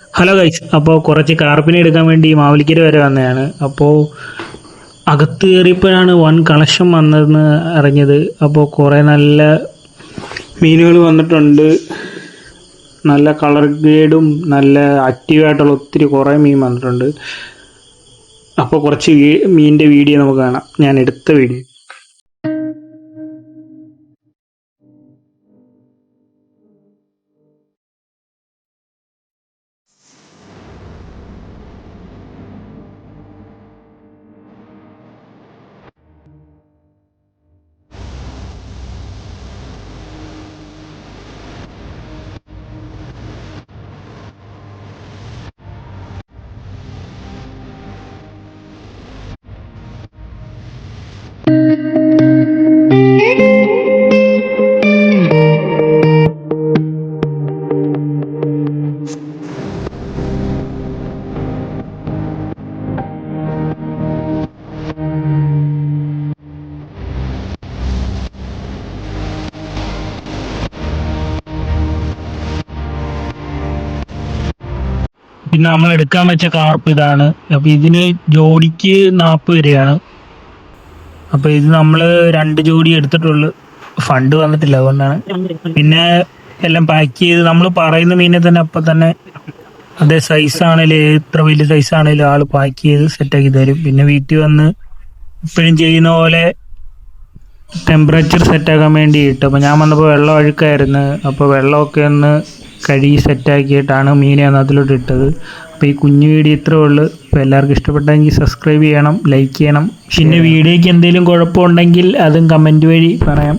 Hello guys, അപ്പോൾ കുറച്ച് കാർപ്പിനെ എടുക്കാൻ വേണ്ടി മാവേലിക്കര വരെ വന്നതാണ്. അപ്പോൾ അകത്ത് കയറിയപ്പോഴാണ് വൻ കളക്ഷൻ വന്നതെന്ന് അറിഞ്ഞത്. അപ്പോൾ കുറേ നല്ല മീനുകൾ വന്നിട്ടുണ്ട്. നല്ല കളർ ഗ്രേഡും നല്ല ആക്റ്റീവായിട്ടുള്ള ഒത്തിരി കുറേ മീൻ വന്നിട്ടുണ്ട്. അപ്പോൾ കുറച്ച് മീനിൻ്റെ വീഡിയോ നമുക്ക് കാണാം. ഞാൻ എടുത്ത വീഡിയോ. പിന്നെ നമ്മൾ എടുക്കാൻ വെച്ച കാർപ്പ് ഇതാണ്. അപ്പോൾ ഇതിന് ജോഡിക്ക് 40 രൂപയാണ്. അപ്പോൾ ഇത് നമ്മൾ 2 ജോഡി എടുത്തിട്ടുള്ളൂ, ഫണ്ട് വന്നിട്ടില്ല, അതുകൊണ്ടാണ്. പിന്നെ എല്ലാം പാക്ക് ചെയ്ത് നമ്മൾ പറയുന്ന മീനെ തന്നെ അപ്പം തന്നെ അതേ സൈസാണേലും എത്ര വലിയ സൈസാണേലും ആൾ പാക്ക് ചെയ്ത് സെറ്റാക്കി തരും. പിന്നെ വീട്ടിൽ വന്ന് ഇപ്പോഴും ചെയ്യുന്ന പോലെ ടെമ്പറേച്ചർ സെറ്റാക്കാൻ വേണ്ടി ഇട്ടു. അപ്പോൾ ഞാൻ വന്നപ്പോൾ വെള്ളം അഴുക്കായിരുന്നു. അപ്പോൾ വെള്ളമൊക്കെ ഒന്ന് കഴുകി സെറ്റാക്കിയിട്ടാണ് മീനെ അതിലോട്ട് ഇട്ടത്. അപ്പോൾ ഈ കുഞ്ഞു വീഡിയോ ഇത്രേ ഉള്ളൂ. അപ്പോൾ എല്ലാവർക്കും ഇഷ്ടപ്പെട്ടെങ്കിൽ സബ്സ്ക്രൈബ് ചെയ്യണം, ലൈക്ക് ചെയ്യണം. പിന്നെ വീഡിയോയ്ക്ക് എന്തെങ്കിലും കുഴപ്പമുണ്ടെങ്കിൽ അതും കമൻറ്റ് വഴി പറയാം.